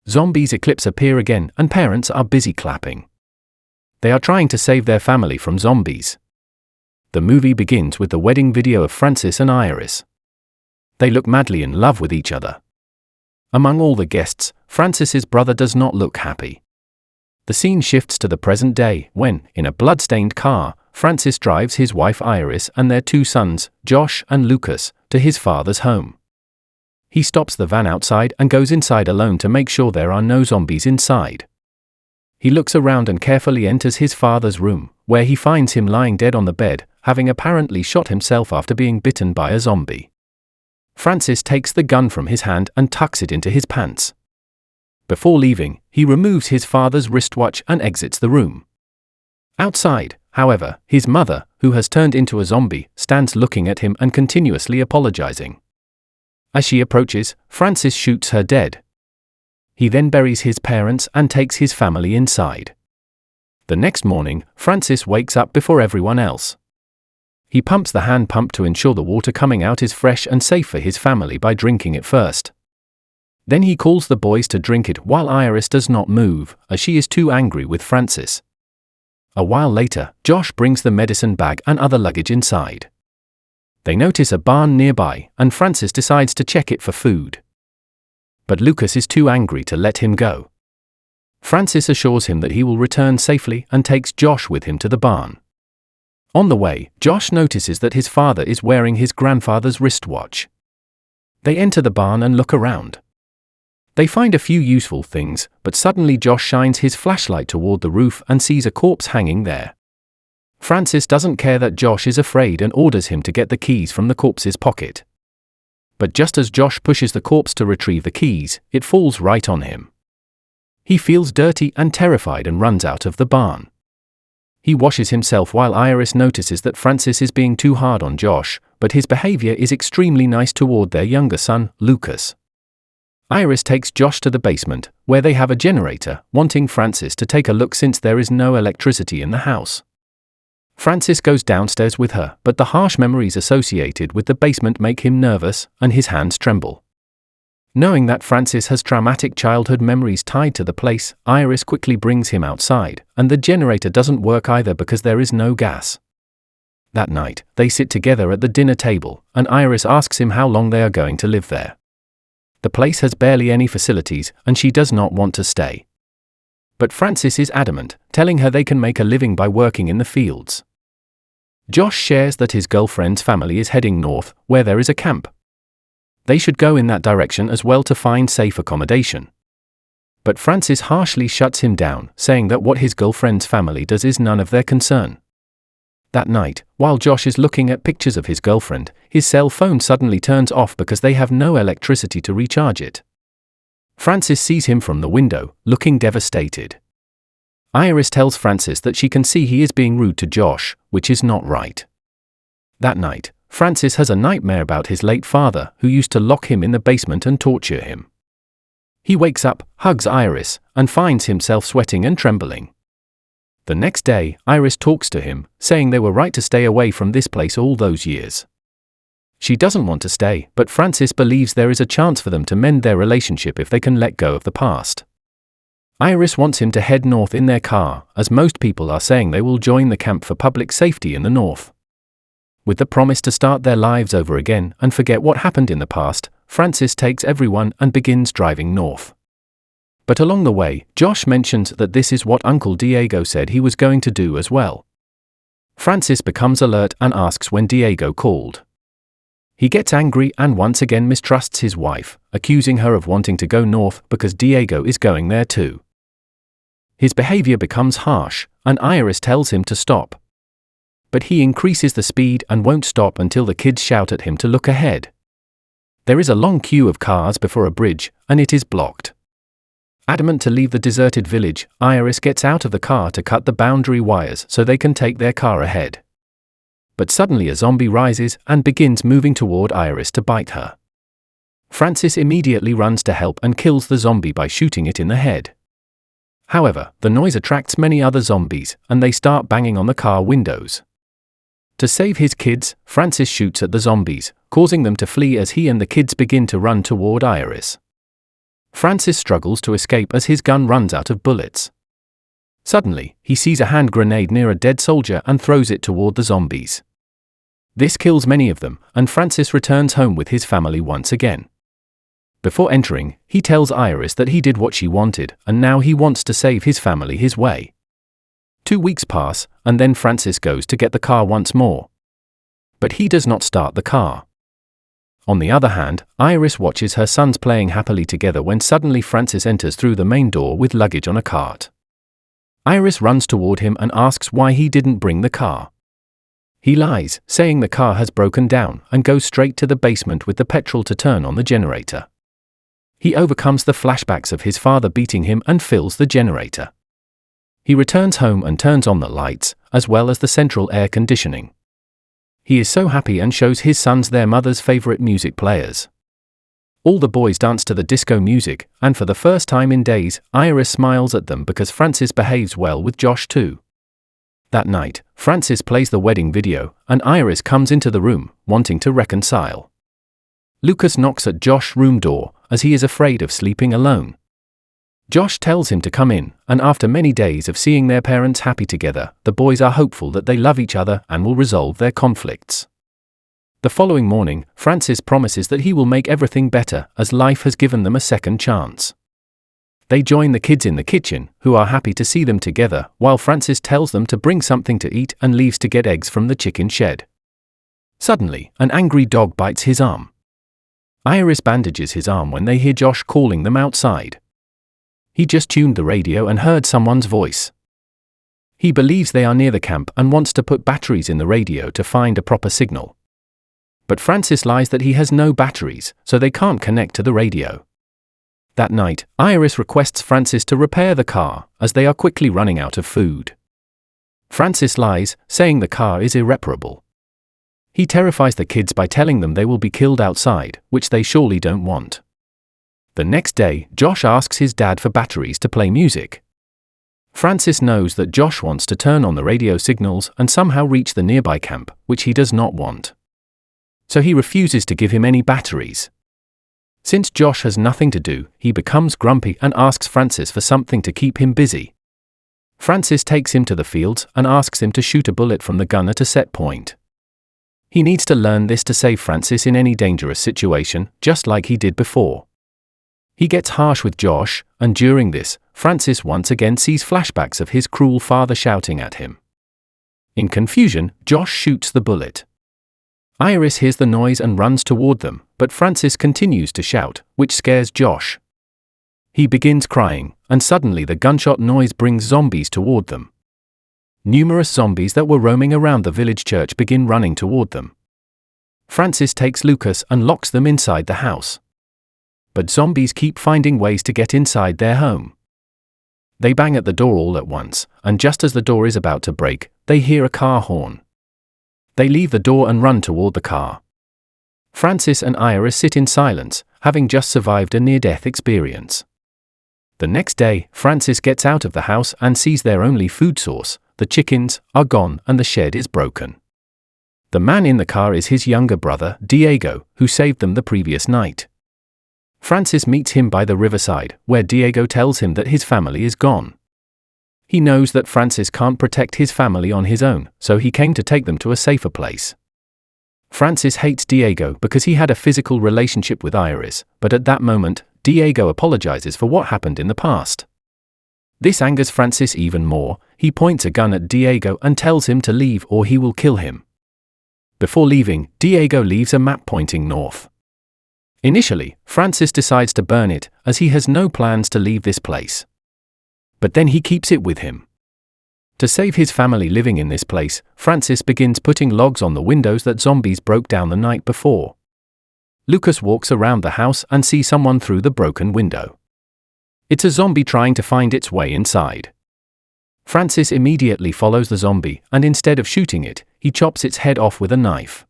Zombies eclipse appear again and parents are busy clapping. They are trying to save their family from zombies. The movie begins with the wedding video of Francis and Iris. They look madly in love with each other. Among all the guests, Francis's brother does not look happy. The scene shifts to the present day when, in a blood-stained car, Francis drives his wife Iris and their 2 sons, Josh and Lucas, to his father's home. He stops the van outside and goes inside alone to make sure there are no zombies inside. He looks around and carefully enters his father's room, where he finds him lying dead on the bed, having apparently shot himself after being bitten by a zombie. Francis takes the gun from his hand and tucks it into his pants. Before leaving, he removes his father's wristwatch and exits the room. Outside, however, his mother, who has turned into a zombie, stands looking at him and continuously apologizing. As she approaches, Francis shoots her dead. He then buries his parents and takes his family inside. The next morning, Francis wakes up before everyone else. He pumps the hand pump to ensure the water coming out is fresh and safe for his family by drinking it first. Then he calls the boys to drink it while Iris does not move, as she is too angry with Francis. A while later, Josh brings the medicine bag and other luggage inside. They notice a barn nearby, and Francis decides to check it for food. But Lucas is too angry to let him go. Francis assures him that he will return safely and takes Josh with him to the barn. On the way, Josh notices that his father is wearing his grandfather's wristwatch. They enter the barn and look around. They find a few useful things, but suddenly Josh shines his flashlight toward the roof and sees a corpse hanging there. Francis doesn't care that Josh is afraid and orders him to get the keys from the corpse's pocket. But just as Josh pushes the corpse to retrieve the keys, it falls right on him. He feels dirty and terrified and runs out of the barn. He washes himself while Iris notices that Francis is being too hard on Josh, but his behavior is extremely nice toward their younger son, Lucas. Iris takes Josh to the basement, where they have a generator, wanting Francis to take a look since there is no electricity in the house. Francis goes downstairs with her, but the harsh memories associated with the basement make him nervous, and his hands tremble. Knowing that Francis has traumatic childhood memories tied to the place, Iris quickly brings him outside, and the generator doesn't work either because there is no gas. That night, they sit together at the dinner table, and Iris asks him how long they are going to live there. The place has barely any facilities, and she does not want to stay. But Francis is adamant, telling her they can make a living by working in the fields. Josh shares that his girlfriend's family is heading north, where there is a camp. They should go in that direction as well to find safe accommodation. But Francis harshly shuts him down, saying that what his girlfriend's family does is none of their concern. That night, while Josh is looking at pictures of his girlfriend, his cell phone suddenly turns off because they have no electricity to recharge it. Francis sees him from the window, looking devastated. Iris tells Francis that she can see he is being rude to Josh, which is not right. That night, Francis has a nightmare about his late father, who used to lock him in the basement and torture him. He wakes up, hugs Iris, and finds himself sweating and trembling. The next day, Iris talks to him, saying they were right to stay away from this place all those years. She doesn't want to stay, but Francis believes there is a chance for them to mend their relationship if they can let go of the past. Iris wants him to head north in their car, as most people are saying they will join the camp for public safety in the north. With the promise to start their lives over again and forget what happened in the past, Francis takes everyone and begins driving north. But along the way, Josh mentions that this is what Uncle Diego said he was going to do as well. Francis becomes alert and asks when Diego called. He gets angry and once again mistrusts his wife, accusing her of wanting to go north because Diego is going there too. His behavior becomes harsh, and Iris tells him to stop. But he increases the speed and won't stop until the kids shout at him to look ahead. There is a long queue of cars before a bridge, and it is blocked. Adamant to leave the deserted village, Iris gets out of the car to cut the boundary wires so they can take their car ahead. But suddenly a zombie rises and begins moving toward Iris to bite her. Francis immediately runs to help and kills the zombie by shooting it in the head. However, the noise attracts many other zombies, and they start banging on the car windows. To save his kids, Francis shoots at the zombies, causing them to flee as he and the kids begin to run toward Iris. Francis struggles to escape as his gun runs out of bullets. Suddenly, he sees a hand grenade near a dead soldier and throws it toward the zombies. This kills many of them, and Francis returns home with his family once again. Before entering, he tells Iris that he did what she wanted, and now he wants to save his family his way. 2 weeks pass, and then Francis goes to get the car once more. But he does not start the car. On the other hand, Iris watches her sons playing happily together when suddenly Francis enters through the main door with luggage on a cart. Iris runs toward him and asks why he didn't bring the car. He lies, saying the car has broken down, and goes straight to the basement with the petrol to turn on the generator. He overcomes the flashbacks of his father beating him and fills the generator. He returns home and turns on the lights, as well as the central air conditioning. He is so happy and shows his sons their mother's favorite music players. All the boys dance to the disco music, and for the first time in days, Iris smiles at them because Francis behaves well with Josh too. That night, Francis plays the wedding video, and Iris comes into the room, wanting to reconcile. Lucas knocks at Josh's room door, as he is afraid of sleeping alone. Josh tells him to come in, and after many days of seeing their parents happy together, the boys are hopeful that they love each other and will resolve their conflicts. The following morning, Francis promises that he will make everything better, as life has given them a second chance. They join the kids in the kitchen, who are happy to see them together, while Francis tells them to bring something to eat and leaves to get eggs from the chicken shed. Suddenly, an angry dog bites his arm. Iris bandages his arm when they hear Josh calling them outside. He just tuned the radio and heard someone's voice. He believes they are near the camp and wants to put batteries in the radio to find a proper signal. But Francis lies that he has no batteries, so they can't connect to the radio. That night, Iris requests Francis to repair the car, as they are quickly running out of food. Francis lies, saying the car is irreparable. He terrifies the kids by telling them they will be killed outside, which they surely don't want. The next day, Josh asks his dad for batteries to play music. Francis knows that Josh wants to turn on the radio signals and somehow reach the nearby camp, which he does not want. So he refuses to give him any batteries. Since Josh has nothing to do, he becomes grumpy and asks Francis for something to keep him busy. Francis takes him to the fields and asks him to shoot a bullet from the gun at a set point. He needs to learn this to save Francis in any dangerous situation, just like he did before. He gets harsh with Josh, and during this, Francis once again sees flashbacks of his cruel father shouting at him. In confusion, Josh shoots the bullet. Iris hears the noise and runs toward them, but Francis continues to shout, which scares Josh. He begins crying, and suddenly the gunshot noise brings zombies toward them. Numerous zombies that were roaming around the village church begin running toward them. Francis takes Lucas and locks them inside the house. But zombies keep finding ways to get inside their home. They bang at the door all at once, and just as the door is about to break, they hear a car horn. They leave the door and run toward the car. Francis and Iris sit in silence, having just survived a near-death experience. The next day, Francis gets out of the house and sees their only food source, the chickens, are gone and the shed is broken. The man in the car is his younger brother, Diego, who saved them the previous night. Francis meets him by the riverside, where Diego tells him that his family is gone. He knows that Francis can't protect his family on his own, so he came to take them to a safer place. Francis hates Diego because he had a physical relationship with Iris, but at that moment, Diego apologizes for what happened in the past. This angers Francis even more. He points a gun at Diego and tells him to leave or he will kill him. Before leaving, Diego leaves a map pointing north. Initially, Francis decides to burn it, as he has no plans to leave this place. But then he keeps it with him. To save his family living in this place, Francis begins putting logs on the windows that zombies broke down the night before. Lucas walks around the house and sees someone through the broken window. It's a zombie trying to find its way inside. Francis immediately follows the zombie, and instead of shooting it, he chops its head off with a knife.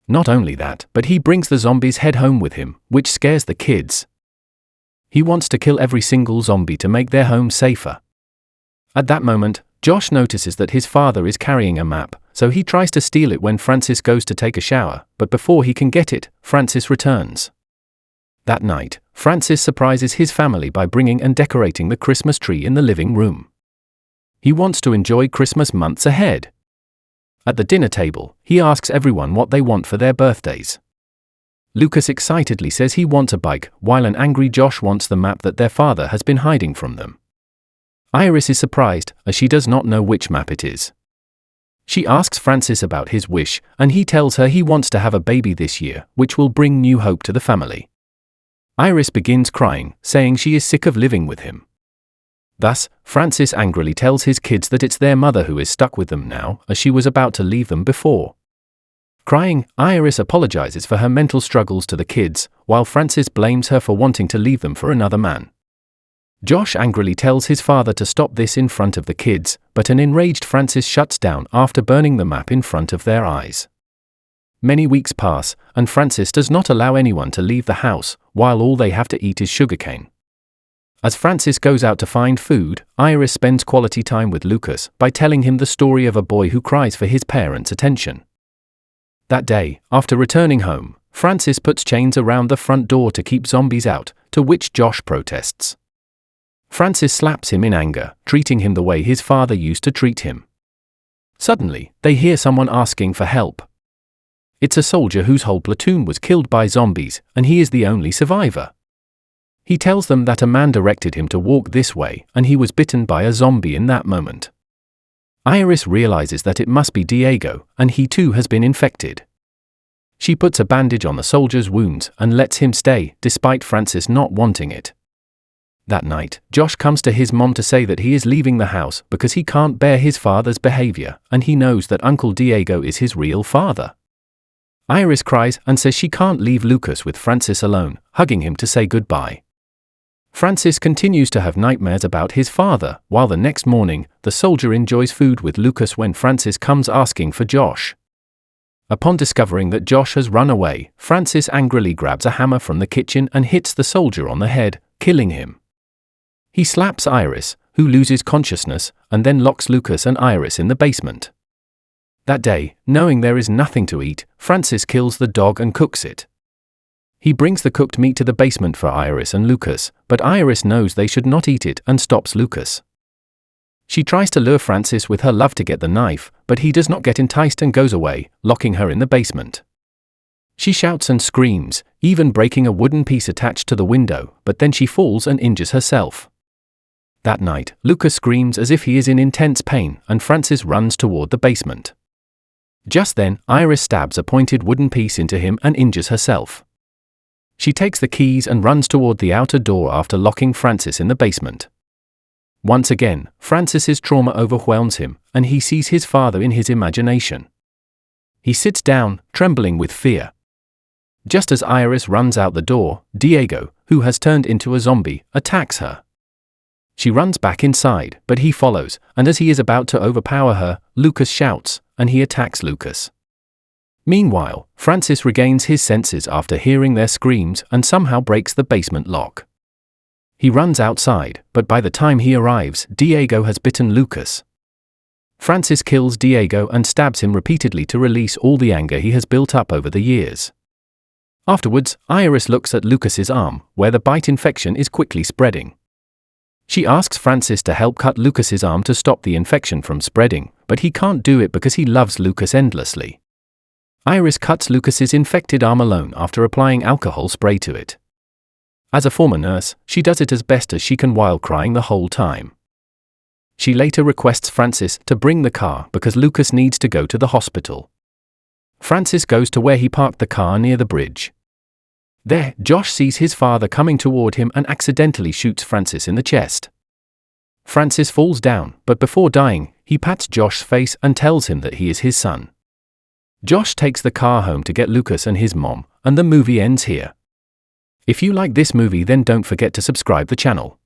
Not only that, but he brings the zombie's head home with him, which scares the kids. He wants to kill every single zombie to make their home safer. At that moment, Josh notices that his father is carrying a map, so he tries to steal it when Francis goes to take a shower, but before he can get it, Francis returns. That night, Francis surprises his family by bringing and decorating the Christmas tree in the living room. He wants to enjoy Christmas months ahead. At the dinner table, he asks everyone what they want for their birthdays. Lucas excitedly says he wants a bike, while an angry Josh wants the map that their father has been hiding from them. Iris is surprised, as she does not know which map it is. She asks Francis about his wish, and he tells her he wants to have a baby this year, which will bring new hope to the family. Iris begins crying, saying she is sick of living with him. Thus, Francis angrily tells his kids that it's their mother who is stuck with them now, as she was about to leave them before. Crying, Iris apologizes for her mental struggles to the kids, while Francis blames her for wanting to leave them for another man. Josh angrily tells his father to stop this in front of the kids, but an enraged Francis shuts down after burning the map in front of their eyes. Many weeks pass, and Francis does not allow anyone to leave the house, while all they have to eat is sugarcane. As Francis goes out to find food, Iris spends quality time with Lucas by telling him the story of a boy who cries for his parents' attention. That day, after returning home, Francis puts chains around the front door to keep zombies out, to which Josh protests. Francis slaps him in anger, treating him the way his father used to treat him. Suddenly, they hear someone asking for help. It's a soldier whose whole platoon was killed by zombies, and he is the only survivor. He tells them that a man directed him to walk this way, and he was bitten by a zombie in that moment. Iris realizes that it must be Diego, and he too has been infected. She puts a bandage on the soldier's wounds and lets him stay, despite Francis not wanting it. That night, Josh comes to his mom to say that he is leaving the house because he can't bear his father's behavior, and he knows that Uncle Diego is his real father. Iris cries and says she can't leave Lucas with Francis alone, hugging him to say goodbye. Francis continues to have nightmares about his father, while the next morning, the soldier enjoys food with Lucas when Francis comes asking for Josh. Upon discovering that Josh has run away, Francis angrily grabs a hammer from the kitchen and hits the soldier on the head, killing him. He slaps Iris, who loses consciousness, and then locks Lucas and Iris in the basement. That day, knowing there is nothing to eat, Francis kills the dog and cooks it. He brings the cooked meat to the basement for Iris and Lucas, but Iris knows they should not eat it and stops Lucas. She tries to lure Francis with her love to get the knife, but he does not get enticed and goes away, locking her in the basement. She shouts and screams, even breaking a wooden piece attached to the window, but then she falls and injures herself. That night, Lucas screams as if he is in intense pain, and Francis runs toward the basement. Just then, Iris stabs a pointed wooden piece into him and injures herself. She takes the keys and runs toward the outer door after locking Francis in the basement. Once again, Francis's trauma overwhelms him, and he sees his father in his imagination. He sits down, trembling with fear. Just as Iris runs out the door, Diego, who has turned into a zombie, attacks her. She runs back inside, but he follows, and as he is about to overpower her, Lucas shouts, and he attacks Lucas. Meanwhile, Francis regains his senses after hearing their screams and somehow breaks the basement lock. He runs outside, but by the time he arrives, Diego has bitten Lucas. Francis kills Diego and stabs him repeatedly to release all the anger he has built up over the years. Afterwards, Iris looks at Lucas's arm, where the bite infection is quickly spreading. She asks Francis to help cut Lucas's arm to stop the infection from spreading, but he can't do it because he loves Lucas endlessly. Iris cuts Lucas's infected arm alone after applying alcohol spray to it. As a former nurse, she does it as best as she can while crying the whole time. She later requests Francis to bring the car because Lucas needs to go to the hospital. Francis goes to where he parked the car near the bridge. There, Josh sees his father coming toward him and accidentally shoots Francis in the chest. Francis falls down, but before dying, he pats Josh's face and tells him that he is his son. Josh takes the car home to get Lucas and his mom, and the movie ends here. If you like this movie, then don't forget to subscribe the channel.